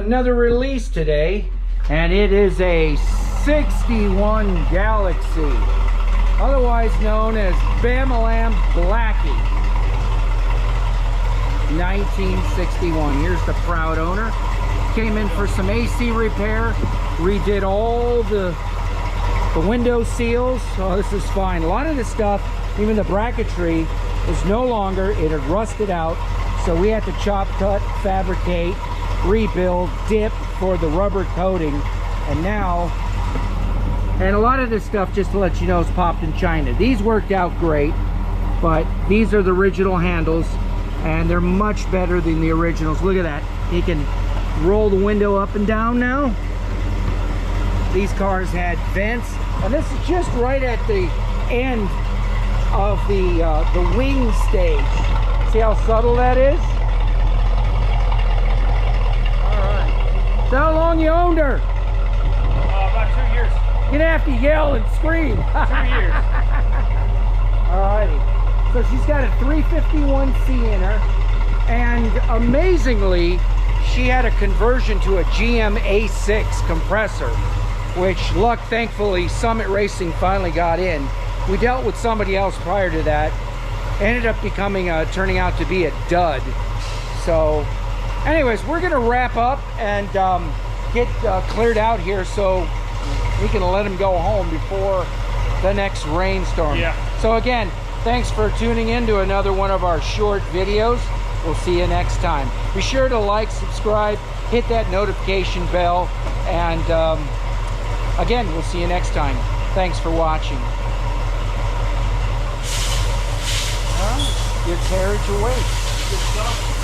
another release today, and it is a 61 Galaxie, otherwise known as Bamalam Blackie. 1961. Here's the proud owner. Came in for some AC repair, redid all the window seals. Oh, this is fine. A lot of this stuff, even the bracketry, is no longer, it had rusted out, so we had to chop, cut, fabricate, rebuild, dip for the rubber coating, and a lot of this stuff, just to let you know, is popped in China. These worked out great, but these are the original handles, and they're much better than the originals. Look at that. You can roll the window up and down now. These cars had vents, and this is just right at the end of the wing stage. See how subtle that is? All right. So how long you owned her? About 2 years. You're gonna have to yell and scream. 2 years. All righty. So she's got a 351C in her, and amazingly, she had a conversion to a GM A6 compressor, which luck, thankfully, Summit Racing finally got in. We dealt with somebody else prior to that. Ended up turning out to be a dud. So anyways, we're gonna wrap up and get cleared out here so we can let them go home before the next rainstorm. Yeah. So again, thanks for tuning in to another one of our short videos. We'll see you next time. Be sure to like, subscribe, hit that notification bell, and again, we'll see you next time. Thanks for watching. Your carriage awaits. Good stuff.